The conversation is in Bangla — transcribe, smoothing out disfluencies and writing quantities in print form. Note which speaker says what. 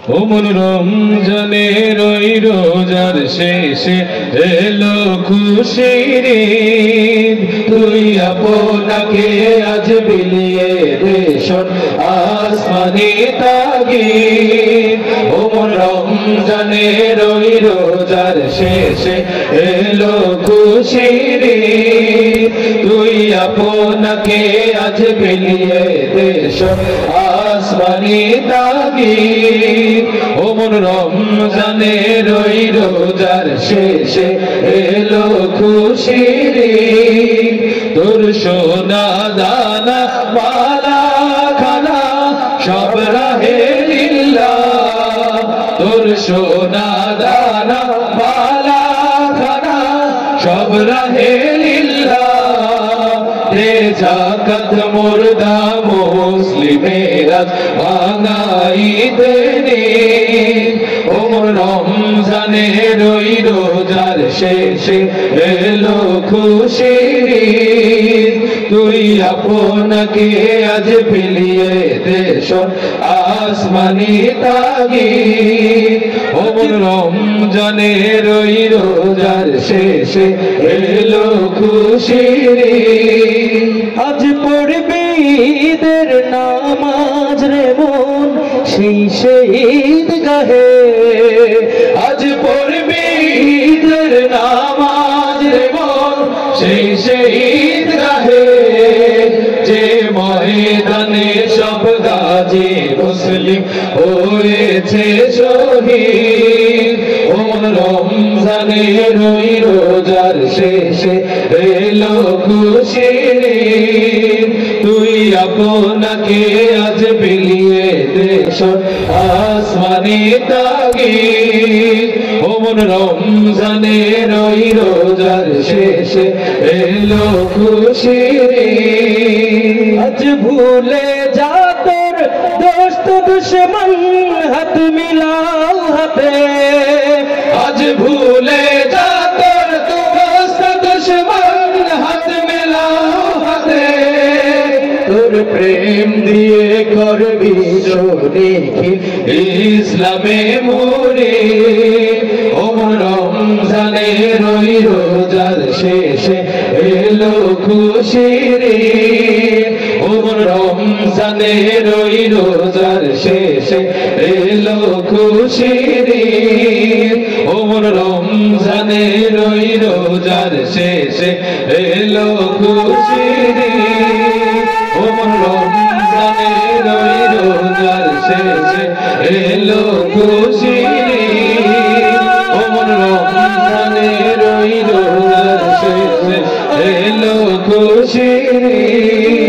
Speaker 1: ওমন রমজানের ওই রোজার শেষে এলো খুশির ঈদ। তুই আপনাকে আজ বিলিয়ে দে শোন আসমানি তাগিদ। ওমন রমজানের ওই রোজার শেষে এলো খুশির ঈদ। তুই আপনাকে আজ বিলিয়ে দে শোন আসমানি তাগিদ। ওমন রমজানের ওই রোজার শেষে এলো খুশির ঈদ। তোর সোনা দানা মালা খানা সব রাহে লিল্লাহ। তোর সোনা দানা মালা খানা সব রাহে লিল্লাহ। দে যাকাত মুর্দা মুসলিমেরা ভাঙাই দেনি। ওমন রমজানের ওই রোজার শেষে এলো খুশির ঈদ। তুই আপনাকে আজ বিলিয়ে দে শোন আসমানি তাগিদ। ওমন রমজানের ওই রোজার শেষে এলো খুশির ঈদ।
Speaker 2: আজ পড়বি ঈদের নামাজ রে মন সেই ঈদ গাহে।
Speaker 1: আজ পড়বি ঈদের নামাজ রে মন সেই ঈদ গাহে। যে ময়দানে সব গাজী মুসলিম হয়েছে শহীদ। ওমন রমজানের ওই রোজার শেষে এলো খুশির ঈদ। তুই আপনাকে আজ বিলিয়ে দে শোন আসমানি তাগিদ। ওমন রমজানের ওই রোজার শেষে এলো খুশির ঈদ।
Speaker 2: আজ ভুলে যা তোর দোস্ত দুশ্মন হাত মিলাও হাতে।
Speaker 1: আজ ভুলে যা তোর দোস্ত দুশ্মন হাত মেলাও হাতে। তোর প্রেম দিয়ে করবি শরীক ইসলামে মোরে। ওমন রমজানের ওই রোজার শেষে এলো খুশির ঈদ। ওমন রমজানের ওই রোজার শেষে এলো খুশির ঈদ। ওমন রমজানের ওই রোজার শেষে এলো খুশির ঈদ। ওমন রমজানের ওই রোজার শেষে এলো খুশির ঈদ। ওমন রমজানের ওই রোজার শেষে এলো খুশির ঈদ।